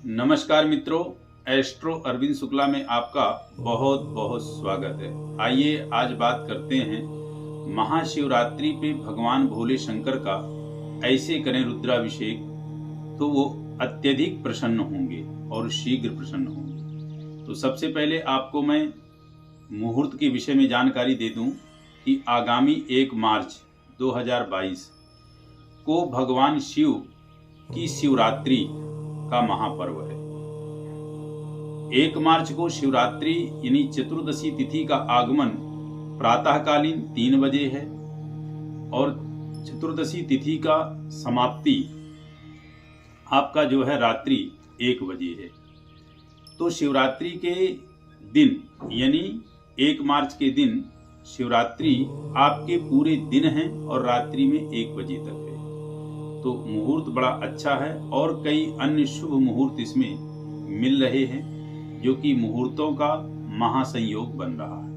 नमस्कार मित्रों, एस्ट्रो अरविंद शुक्ला में आपका बहुत बहुत स्वागत है। आइए आज बात करते हैं महाशिवरात्रि पे भगवान भोले शंकर का ऐसे करें रुद्राभिषेक तो वो अत्यधिक प्रसन्न होंगे और शीघ्र प्रसन्न होंगे। तो सबसे पहले आपको मैं मुहूर्त के विषय में जानकारी दे दूं कि आगामी 1 मार्च 2022 को भगवान शिव की शिवरात्रि का महापर्व है। 1 मार्च को शिवरात्रि यानी चतुर्दशी तिथि का आगमन प्रातःकालीन 3 बजे है और चतुर्दशी तिथि का समाप्ति आपका जो है रात्रि 1 बजे है। तो शिवरात्रि के दिन यानी 1 मार्च के दिन शिवरात्रि आपके पूरे दिन है और रात्रि में 1 बजे तक है। तो मुहूर्त बड़ा अच्छा है और कई अन्य शुभ मुहूर्त इसमें मिल रहे हैं जो कि मुहूर्तों का महासंयोग बन रहा है।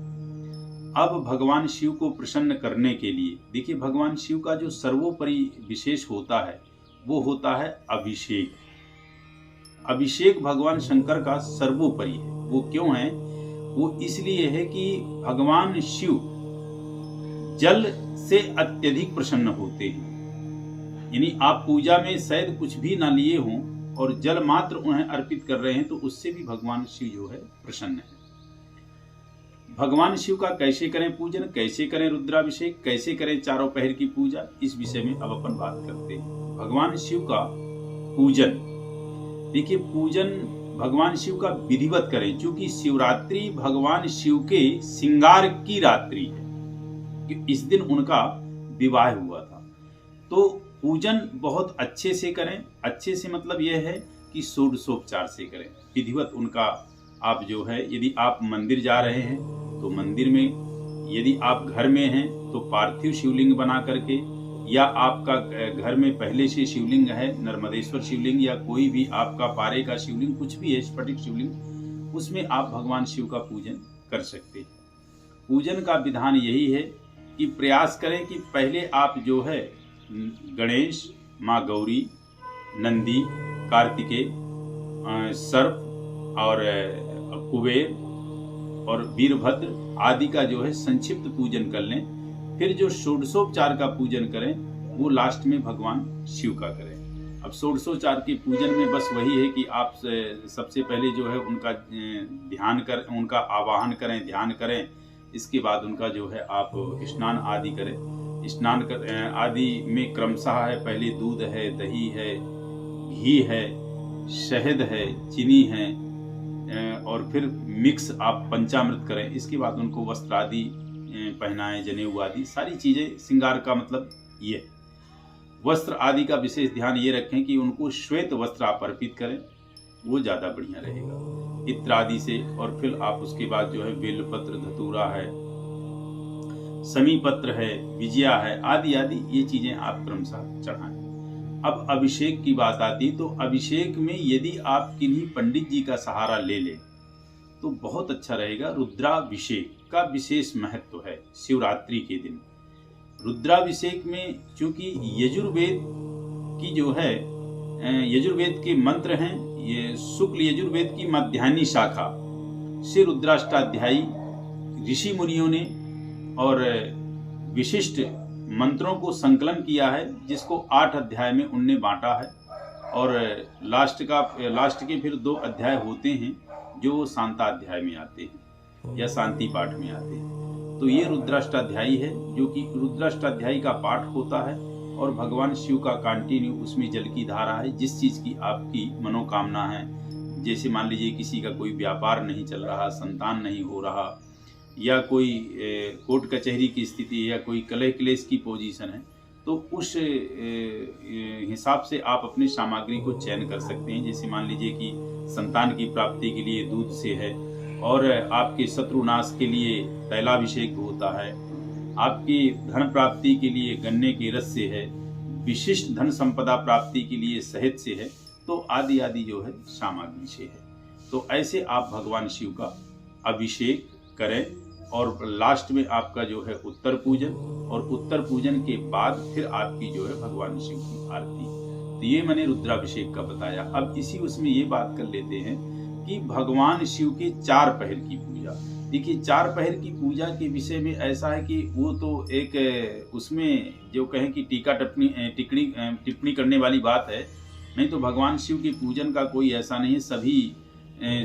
अब भगवान शिव को प्रसन्न करने के लिए देखिए, भगवान शिव का जो सर्वोपरि विशेष होता है वो होता है अभिषेक। अभिषेक भगवान शंकर का सर्वोपरि है। वो क्यों है? वो इसलिए है कि भगवान शिव जल से अत्यधिक प्रसन्न होते हैं। यानी आप पूजा में शायद कुछ भी ना लिए हों और जल मात्र उन्हें अर्पित कर रहे हैं तो उससे भी भगवान शिव जो है प्रसन्न है। भगवान शिव का कैसे करें पूजन, कैसे करें रुद्राभिषेक, कैसे करें चारों पहर की पूजा, इस विषय में अब अपन बात करते हैं। भगवान शिव का पूजन, देखिए पूजन भगवान शिव का विधिवत करें, क्योंकि शिवरात्रि भगवान शिव के श्रृंगार की रात्रि है। इस दिन उनका विवाह हुआ था। तो पूजन बहुत अच्छे से करें। अच्छे से मतलब यह है कि षोडशोपचार से करें, विधिवत उनका। आप जो है यदि आप मंदिर जा रहे हैं तो मंदिर में, यदि आप घर में हैं तो पार्थिव शिवलिंग बना करके, या आपका घर में पहले से शिवलिंग है, नर्मदेश्वर शिवलिंग या कोई भी आपका पारे का शिवलिंग, कुछ भी है स्फटिक शिवलिंग, उसमें आप भगवान शिव का पूजन कर सकते हैं। पूजन का विधान यही है कि प्रयास करें कि पहले आप जो है गणेश, माँ गौरी, नंदी, कार्तिकेय, सर्प और कुबेर और वीरभद्र आदि का जो है संक्षिप्त पूजन कर लें। फिर जो षोडशोपचार का पूजन करें वो लास्ट में भगवान शिव का करें। अब षोडशोपचार के पूजन में बस वही है कि आप सबसे पहले जो है उनका उनका आवाहन करें, ध्यान करें। इसके बाद उनका जो है आप स्नान आदि करें। स्नान आदि में क्रमशः है, पहले दूध है, दही है, घी है, शहद है, चीनी है और फिर मिक्स आप पंचामृत करें। इसके बाद उनको वस्त्र आदि पहनाएं, जनेऊ आदि सारी चीज़ें। श्रृंगार का मतलब ये वस्त्र आदि का विशेष ध्यान ये रखें कि उनको श्वेत वस्त्र आप अर्पित करें, वो ज़्यादा बढ़िया रहेगा इत्र आदि से। और फिर आप उसके बाद जो है बेलपत्र, धतूरा है, समी पत्र है, विजया है, आदि आदि ये चीजें आप क्रमशः चढ़ाएं। अब अभिषेक की बात आती तो अभिषेक में यदि आप किन्हीं पंडित जी का सहारा ले लें तो बहुत अच्छा रहेगा। रुद्राभिषेक का विशेष महत्व है शिवरात्रि के दिन। रुद्राभिषेक में चूंकि यजुर्वेद की जो है, यजुर्वेद के मंत्र हैं, ये शुक्ल यजुर्वेद की मध्याह्नी शाखा से रुद्राष्टाध्यायी ऋषि मुनियों ने और विशिष्ट मंत्रों को संकलन किया है, जिसको 8 अध्याय में उनने बांटा है। और लास्ट के फिर 2 अध्याय होते हैं जो शांताध्याय में आते हैं या शांति पाठ में आते हैं। तो ये रुद्राष्टाध्यायी है जो कि रुद्राष्टाध्यायी का पाठ होता है और भगवान शिव का कंटिन्यू उसमें जल की धारा है। जिस चीज़ की आपकी मनोकामना है, जैसे मान लीजिए किसी का कोई व्यापार नहीं चल रहा, संतान नहीं हो रहा, या कोई कोर्ट कचहरी की स्थिति या कोई कलह क्लेश की पोजीशन है, तो उस हिसाब से आप अपनी सामग्री को चयन कर सकते हैं। जैसे मान लीजिए कि संतान की प्राप्ति के लिए दूध से है, और आपके शत्रुनाश के लिए तैलाभिषेक होता है, आपकी धन प्राप्ति के लिए गन्ने के रस से है, विशिष्ट धन संपदा प्राप्ति के लिए शहद से है, तो आदि आदि जो है सामग्री से है। तो ऐसे आप भगवान शिव का अभिषेक करें और लास्ट में आपका जो है उत्तर पूजन, और उत्तर पूजन के बाद फिर आपकी जो है भगवान शिव की आरती। तो ये मैंने रुद्राभिषेक का बताया। अब इसी उसमें ये बात कर लेते हैं कि भगवान शिव के 4 पहर की पूजा। देखिए 4 पहर की पूजा के विषय में ऐसा है कि वो तो एक उसमें जो कहें कि टीका टिप्पणी करने वाली बात है, नहीं तो भगवान शिव के पूजन का कोई ऐसा नहीं है। सभी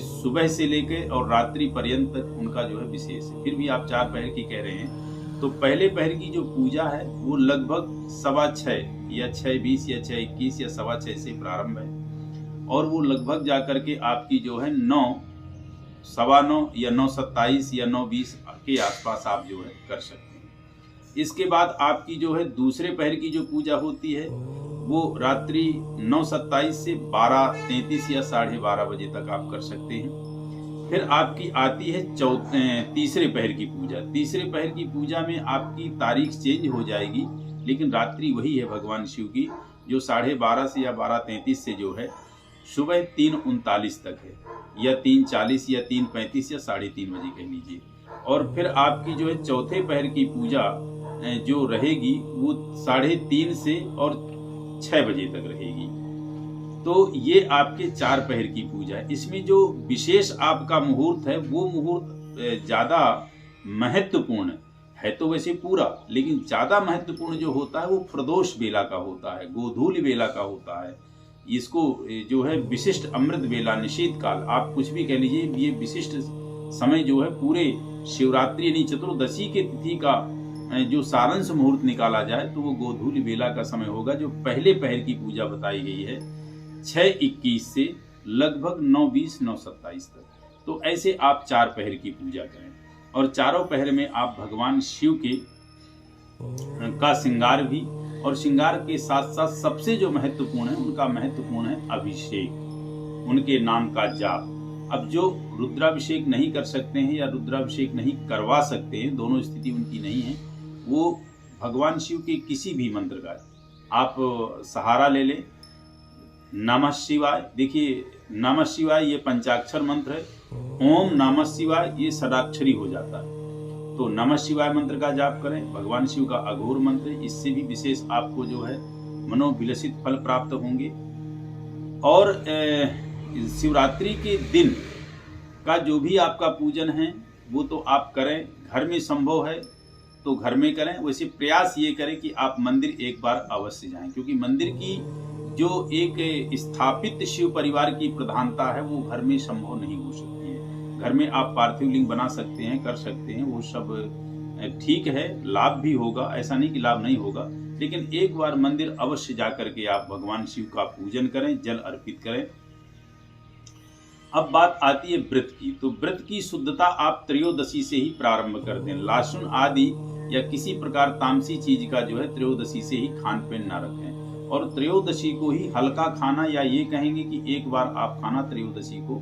सुबह से लेकर और रात्रि पर्यंत तक उनका जो है विशेष है। फिर भी आप 4 पहर की कह रहे हैं, तो पहले पहर की जो पूजा है वो लगभग 6:15 या 6:20 या 6:21 या 6:15 से प्रारंभ है, और वो लगभग जाकर के आपकी जो है 9, 9:15 या 9:27 या 9:20 के आसपास आप जो है कर सकते हैं। इसके बाद आपकी जो है दूसरे पहर की जो पूजा होती है वो रात्रि 9:27 से 12:33 या 12:30 बजे तक आप कर सकते हैं। फिर आपकी आती है तीसरे पहर की पूजा। तीसरे पहर की पूजा में आपकी तारीख चेंज हो जाएगी, लेकिन रात्रि वही है भगवान शिव की, जो 12:30 से या 12:33 से जो है सुबह 3:39 तक है, या 3:40 या 3:35 या 3:30 बजे कह लीजिए। और फिर आपकी जो है चौथे पहर की पूजा जो रहेगी वो 3:30 से और 6 बजे तक रहेगी। तो ये आपके 4 पहर की पूजा है। इसमें जो विशेष आपका मुहूर्त है वो मुहूर्त ज़्यादा महत्वपूर्ण है तो वैसे पूरा, लेकिन ज़्यादा महत्वपूर्ण जो होता है वो प्रदोष बेला का होता है, गोधूलि बेला का होता है। इसको जो है विशिष्ट अमृत बेला, निषेध काल, आप कुछ भी कह लीजिए, ये विशिष्ट समय जो है पूरे शिवरात्रि यानी चतुर्दशी के तिथि का जो सारांश मुहूर्त निकाला जाए तो वो गोधूलि बेला का समय होगा, जो पहले पहर की पूजा बताई गई है 6:21 से लगभग 9:20 9:27 तक। तो ऐसे आप 4 पहर की पूजा करें, और चारों पहर में आप भगवान शिव के का श्रृंगार भी, और श्रृंगार के साथ साथ सबसे जो महत्वपूर्ण है उनका महत्वपूर्ण है अभिषेक, उनके नाम का जाप। अब जो रुद्राभिषेक नहीं कर सकते हैं या रुद्राभिषेक नहीं करवा सकते हैं, दोनों स्थिति उनकी नहीं है, वो भगवान शिव के किसी भी मंत्र का आप सहारा ले लें। नमः शिवाय, देखिए नमः शिवाय ये पंचाक्षर मंत्र है, ओम नमः शिवाय ये षडाक्षरी हो जाता है। तो नमः शिवाय मंत्र का जाप करें, भगवान शिव का अघोर मंत्र, इससे भी विशेष आपको जो है मनोविलसित फल प्राप्त होंगे। और शिवरात्रि के दिन का जो भी आपका पूजन है वो तो आप करें, घर में संभव है तो घर में करें। वैसे प्रयास ये करें कि आप मंदिर एक बार अवश्य जाएं, क्योंकि मंदिर की जो एक स्थापित शिव परिवार की प्रधानता है वो घर में संभव नहीं हो सकती है। घर में आप पार्थिव लिंग बना सकते हैं, कर सकते हैं, वो सब ठीक है, लाभ भी होगा, ऐसा नहीं कि लाभ नहीं होगा, लेकिन एक बार मंदिर अवश्य जाकर के आप भगवान शिव का पूजन करें, जल अर्पित करें। अब बात आती है व्रत की, तो व्रत की शुद्धता आप त्रयोदशी से ही प्रारंभ कर दें। लहसुन आदि या किसी प्रकार तामसी चीज का जो है त्रयोदशी से ही खान पीन ना रखें, और त्रयोदशी को ही हल्का खाना, या ये कहेंगे कि एक बार आप खाना त्रयोदशी को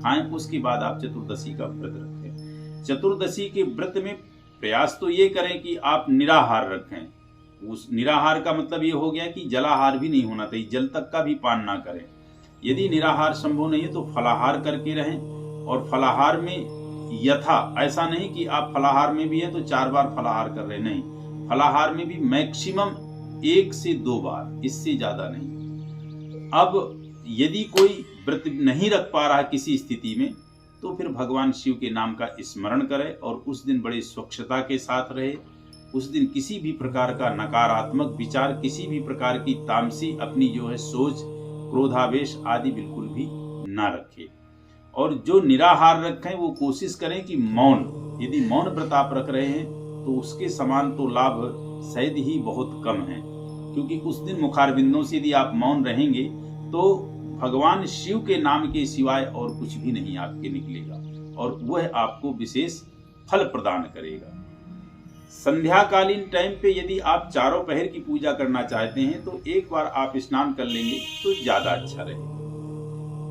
खाएं, उसके बाद आप चतुर्दशी का व्रत रखें। चतुर्दशी के व्रत में प्रयास तो ये करें कि आप निराहार रखें। उस निराहार का मतलब ये हो गया कि जलाहार भी नहीं होना चाहिए, जल तक का भी पान ना करें। यदि निराहार संभव नहीं है तो फलाहार करके रहें, और फलाहार में यथा ऐसा नहीं कि आप फलाहार में भी है तो 4 बार फलाहार कर रहे, नहीं, फलाहार में भी मैक्सिमम 1 से 2 बार, इससे ज्यादा नहीं। अब यदि कोई व्रत नहीं रख पा रहा किसी स्थिति में, तो फिर भगवान शिव के नाम का स्मरण करे और उस दिन बड़े स्वच्छता के साथ रहे। उस दिन किसी भी प्रकार का नकारात्मक विचार, किसी भी प्रकार की तामसी अपनी जो है सोच, क्रोधावेश आदि बिल्कुल भी ना रखे। और जो निराहार रखें वो कोशिश करें कि मौन, यदि मौन व्रत आप रख रहे हैं तो उसके समान तो लाभ शायद ही बहुत कम है, क्योंकि उस दिन मुखारबिंदों से यदि आप मौन रहेंगे तो भगवान शिव के नाम के सिवाय और कुछ भी नहीं आपके निकलेगा, और वह आपको विशेष फल प्रदान करेगा। संध्याकालीन टाइम पे यदि आप चारों पहर की पूजा करना चाहते हैं तो एक बार आप स्नान कर लेंगे तो ज्यादा अच्छा रहेगा।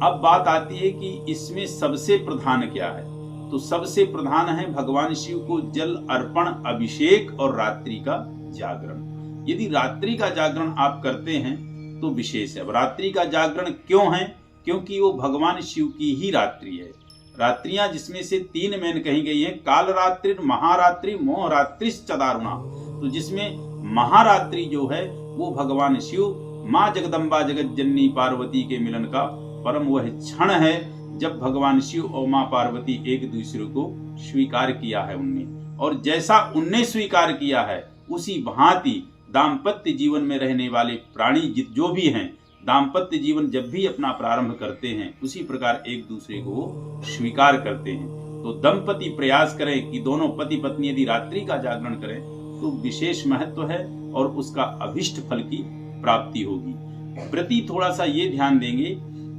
अब बात आती है कि इसमें सबसे प्रधान क्या है, तो सबसे प्रधान है भगवान शिव को जल अर्पण, अभिषेक और रात्रि का जागरण। यदि रात्रि का जागरण आप करते हैं तो विशेष है। रात्रि का जागरण क्यों है? क्योंकि वो भगवान शिव की ही रात्रि है। रात्रियां जिसमें से 3 मेन कही गई हैं, काल रात्रि, महारात्रि, मोह रात्रिश्च दारुणा। तो जिसमें महारात्रि जो है वो भगवान शिव माँ जगदम्बा जगत जननी पार्वती के मिलन का परम वह क्षण है जब भगवान शिव और माँ पार्वती एक दूसरे को स्वीकार किया है उनने, और जैसा उनने स्वीकार किया है उसी भांति दाम्पत्य जीवन में रहने वाले प्राणी जो भी हैं, दाम्पत्य जीवन जब भी अपना प्रारंभ करते हैं उसी प्रकार एक दूसरे को स्वीकार करते हैं। तो दंपति प्रयास करें कि दोनों पति पत्नी यदि रात्रि का जागरण करें तो विशेष महत्व है और उसका अभिष्ट फल की प्राप्ति होगी। व्रती थोड़ा सा ये ध्यान देंगे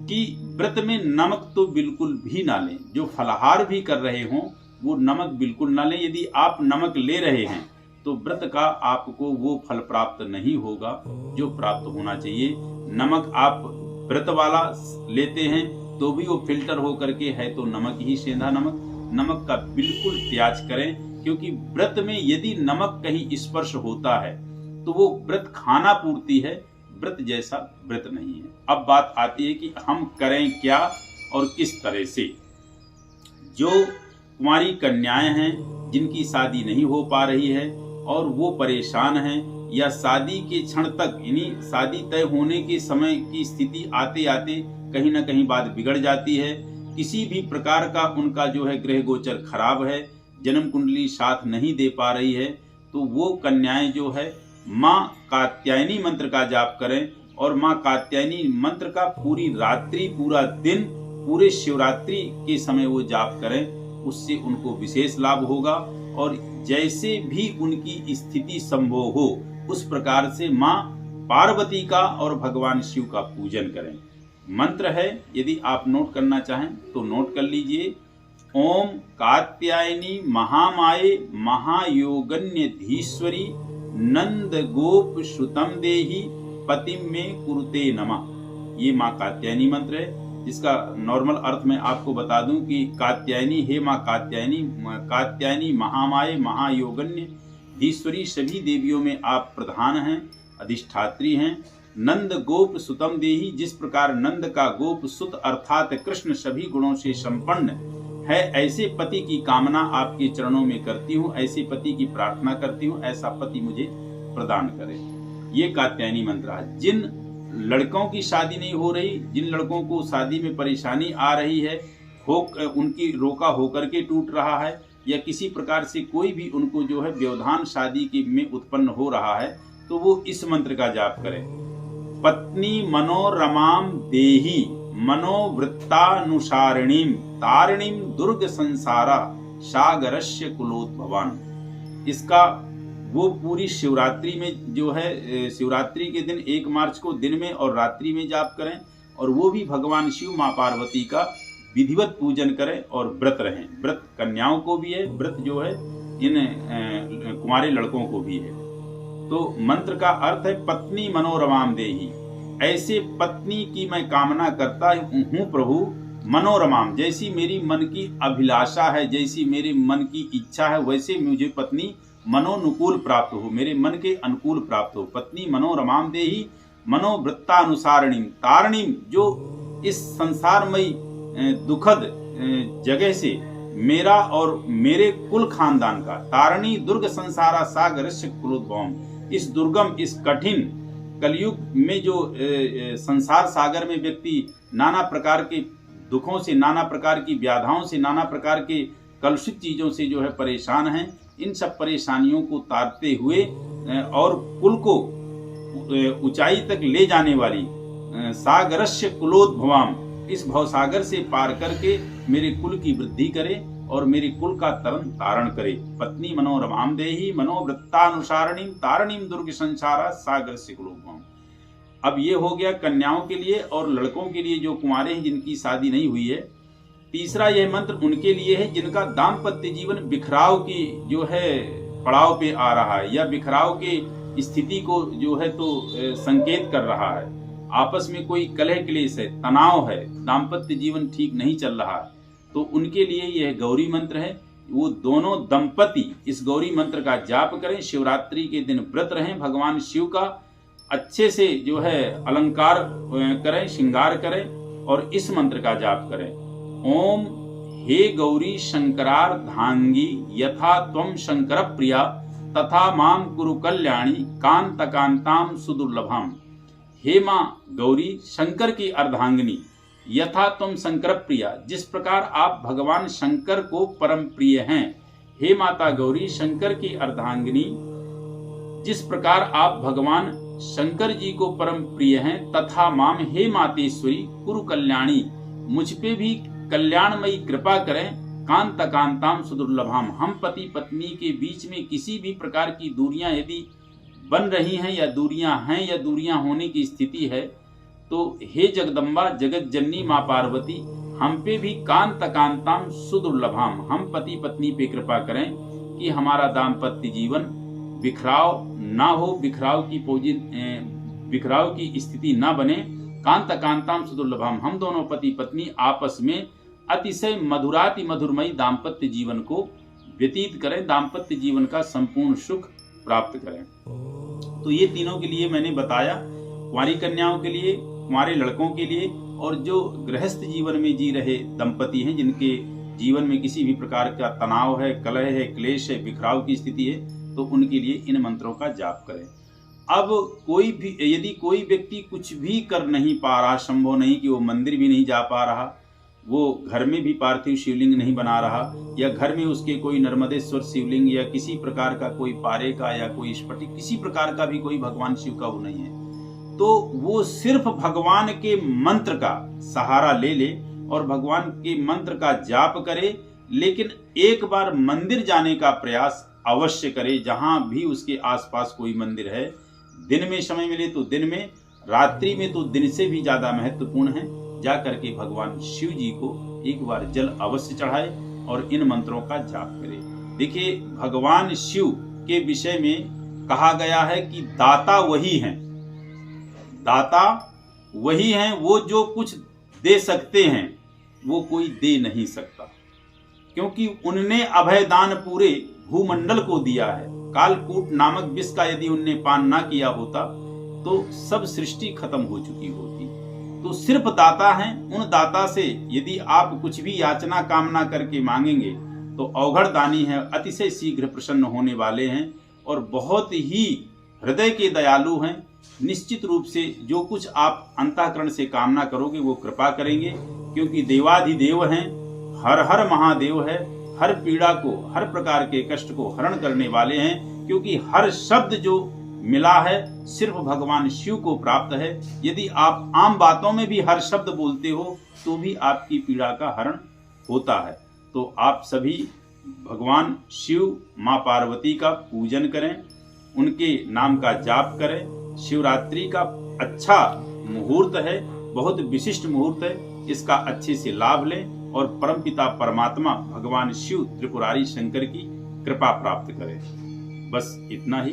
कि व्रत में नमक तो बिल्कुल भी ना लें। जो फलाहार भी कर रहे हों वो नमक बिल्कुल ना लें। यदि आप नमक ले रहे हैं तो व्रत का आपको वो फल प्राप्त नहीं होगा जो प्राप्त होना चाहिए। नमक आप व्रत वाला लेते हैं तो भी वो फिल्टर हो करके है तो नमक ही, सेंधा नमक का बिल्कुल त्याग करें, क्योंकि व्रत में यदि नमक कहीं स्पर्श होता है तो वो व्रत खाना पूर्ति है, व्रत जैसा व्रत नहीं है। अब बात आती है कि हम करें क्या और किस तरह से। जो कुंवारी कन्याएं हैं जिनकी शादी नहीं हो पा रही है और वो परेशान हैं या शादी के क्षण तक यानी शादी तय होने के समय की स्थिति आते आते कहीं ना कहीं बात बिगड़ जाती है, किसी भी प्रकार का उनका जो है ग्रह गोचर खराब है, जन्म कुंडली साथ नहीं दे पा रही है, तो वो कन्याएं जो है माँ कात्यायनी मंत्र का जाप करें और माँ कात्यायनी मंत्र का पूरी रात्रि पूरा दिन पूरे शिवरात्रि के समय वो जाप करें, उससे उनको विशेष लाभ होगा। और जैसे भी उनकी स्थिति संभव हो उस प्रकार से माँ पार्वती का और भगवान शिव का पूजन करें। मंत्र है, यदि आप नोट करना चाहें तो नोट कर लीजिए। ओम कात्यायनी महामाये महायोगन्य धीश्वरी नंद गोप श्रुतम देहि पतिम में कुरुते नमः। ये माँ कात्यायनी मंत्र है, जिसका नॉर्मल अर्थ में आपको बता दूं कि कात्यायनी, हे माँ कात्यायनी, कात्यायनी महामाये महायोगन्य धीश्वरी, सभी देवियों में आप प्रधान हैं, अधिष्ठात्री हैं। नंद गोप सुतम देहि, जिस प्रकार नंद का गोप सुत अर्थात कृष्ण सभी गुणों से संपन्न है, ऐसे पति की कामना आपके चरणों में करती हूँ, ऐसे पति की प्रार्थना करती हूँ, ऐसा पति मुझे प्रदान करे। ये कात्यायनी मंत्र है। जिन लड़कों की शादी नहीं हो रही, जिन लड़कों को शादी में परेशानी आ रही है, उनकी रोका होकर के टूट रहा है या किसी प्रकार से कोई भी उनको जो है व्यवधान शादी के में उत्पन्न हो रहा है, तो वो इस मंत्र का जाप करें। पत्नी मनोरमाम देहि मनोवृत्तानुसारिणीम तारिणीम दुर्ग संसारा सागरस्य कुलोद्भवान। इसका वो पूरी शिवरात्रि में जो है, शिवरात्रि के दिन 1 मार्च को दिन में और रात्रि में जाप करें, और वो भी भगवान शिव माँ पार्वती का विधिवत पूजन करें और व्रत रहें। व्रत कन्याओं को भी है, व्रत जो है इन कुंवारे लड़कों को भी है। तो मंत्र का अर्थ है पत्नी मनोरमाम देहि, ऐसे पत्नी की मैं कामना करता हूँ प्रभु। मनोरमाम, जैसी मेरी मन की अभिलाषा है, जैसी मेरे मन की इच्छा है, वैसे मुझे पत्नी मनोनुकूल प्राप्त हो, मेरे मन के अनुकूल प्राप्त हो। पत्नी मनोरमाम देहि मनोवृत्तानुसारिणीम तारिणीम, जो इस संसारमयी दुखद जगह से मेरा और मेरे कुल खानदान का, तारिणी दुर्ग संसारा सागरस्य कुलोद्भवम, इस दुर्गम इस कठिन कलयुग में जो संसार सागर में व्यक्ति नाना प्रकार के दुखों से, नाना प्रकार की व्याधाओं से, नाना प्रकार के कलुषित चीजों से जो है परेशान हैं, इन सब परेशानियों को तारते हुए और कुल को ऊंचाई तक ले जाने वाली सागरस्य कुलोद्भवाम, इस भवसागर से पार करके मेरे कुल की वृद्धि करे और मेरे कुल का तरन तारण करे। पत्नी मनोरमाम देहि मनोवृत्तानुसारिणीम तारिणीम दुर्ग संसारा सागरस्य कुलोद्भवाम। अब ये हो गया कन्याओं के लिए और लड़कों के लिए जो कुंवारे हैं जिनकी शादी नहीं हुई है। तीसरा यह मंत्र उनके लिए है जिनका दाम्पत्य जीवन बिखराव की जो है पड़ाव पे आ रहा है या बिखराव के स्थिति को जो है तो संकेत कर रहा है। आपस में कोई कलह क्लेश है, तनाव है, दाम्पत्य जीवन ठीक नहीं चल रहा है, तो उनके लिए यह गौरी मंत्र है। वो दोनों दंपति इस गौरी मंत्र का जाप करें, शिवरात्रि के दिन व्रत रहें, भगवान शिव का अच्छे से जो है अलंकार करें, श्रृंगार करें और इस मंत्र का जाप करें। ओम हे गौरी शंकरार्धांगी यथा त्वं शंकर प्रिया तथा माम कुरु कल्याणी कांत कांताम सुदुर्लभाम। हे माँ गौरी शंकर की अर्धांगिनी, यथा तुम शंकर प्रिया, जिस प्रकार आप भगवान शंकर को परम प्रिय हैं। हे माता गौरी शंकर की अर्धांगिनी, जिस प्रकार आप भगवान शंकर जी को परम प्रिय हैं, तथा माम हे मातेश्वरी कुरु कल्याणी, मुझ पे भी कल्याणमयी कृपा करें। कांत कांताम सुदुर्लभाम, हम पति पत्नी के बीच में किसी भी प्रकार की दूरियां यदि बन रही हैं या दूरियां होने की स्थिति है, तो हे जगदम्बा जगत जननी माँ पार्वती, हम पे भी कांत कांताम सुदुर्लभाम, हम पति पत्नी पे कृपा करें कि हमारा दाम्पत्य जीवन बिखराव ना हो, बिखराव की स्थिति ना बने। कांत कांताम सुदुर्लभाम, हम दोनों पति पत्नी आपस में अतिशय मधुराति मधुरमयी दाम्पत्य जीवन को व्यतीत करें, दाम्पत्य जीवन का संपूर्ण सुख प्राप्त करें। तो ये तीनों के लिए मैंने बताया, कुंवारी कन्याओं के लिए, कुंवारे लड़कों के लिए, और जो गृहस्थ जीवन में जी रहे दंपति हैं, जिनके जीवन में किसी भी प्रकार का तनाव है, कलह है, क्लेश है, बिखराव की स्थिति है, तो उनके लिए इन मंत्रों का जाप करें। अब यदि कोई व्यक्ति कुछ भी कर नहीं पा रहा, संभव नहीं कि वो मंदिर भी नहीं जा पा रहा, वो घर में भी पार्थिव शिवलिंग नहीं बना रहा, या घर में उसके कोई नर्मदेश्वर शिवलिंग या किसी प्रकार का कोई पारे का या कोई स्फटिक किसी प्रकार का भी कोई भगवान शिव का वो नहीं है, तो वो सिर्फ भगवान के मंत्र का सहारा ले ले और भगवान के मंत्र का जाप करे। लेकिन एक बार मंदिर जाने का प्रयास अवश्य करे, जहां भी उसके आसपास कोई मंदिर है। दिन में समय मिले तो दिन में, रात्रि में तो दिन से भी ज्यादा महत्वपूर्ण है। जा करके भगवान शिव जी को एक बार जल अवश्य चढ़ाए और इन मंत्रों का जाप करे। देखिए, भगवान शिव के विषय में कहा गया है कि दाता वही हैं, दाता वही हैं, वो जो कुछ दे सकते हैं वो कोई दे नहीं सकता, क्योंकि उनने अभयदान पूरे भूमंडल को दिया है। कालकूट नामक विष का यदि उनने पान ना किया होता तो सब सृष्टि खत्म हो चुकी होती। तो सिर्फ दाता हैं, उन दाता से यदि आप कुछ भी याचना कामना करके मांगेंगे तो अवघड़ दानी है, अतिशय शीघ्र प्रसन्न होने वाले हैं और बहुत ही हृदय के दयालु हैं। निश्चित रूप से जो कुछ आप अंतःकरण से कामना करोगे वो कृपा करेंगे, क्योंकि देवाधिदेव हैं, हर हर महादेव है, हर पीड़ा को, हर प्रकार के कष्ट को हरण करने वाले हैं, क्योंकि हर शब्द जो मिला है सिर्फ भगवान शिव को प्राप्त है। यदि आप आम बातों में भी हर शब्द बोलते हो तो भी आपकी पीड़ा का हरण होता है। तो आप सभी भगवान शिव माँ पार्वती का पूजन करें, उनके नाम का जाप करें। शिवरात्रि का अच्छा मुहूर्त है, बहुत विशिष्ट मुहूर्त है, इसका अच्छे से लाभ लें और परमपिता परमात्मा भगवान शिव त्रिपुरारी शंकर की कृपा प्राप्त करें। बस इतना ही।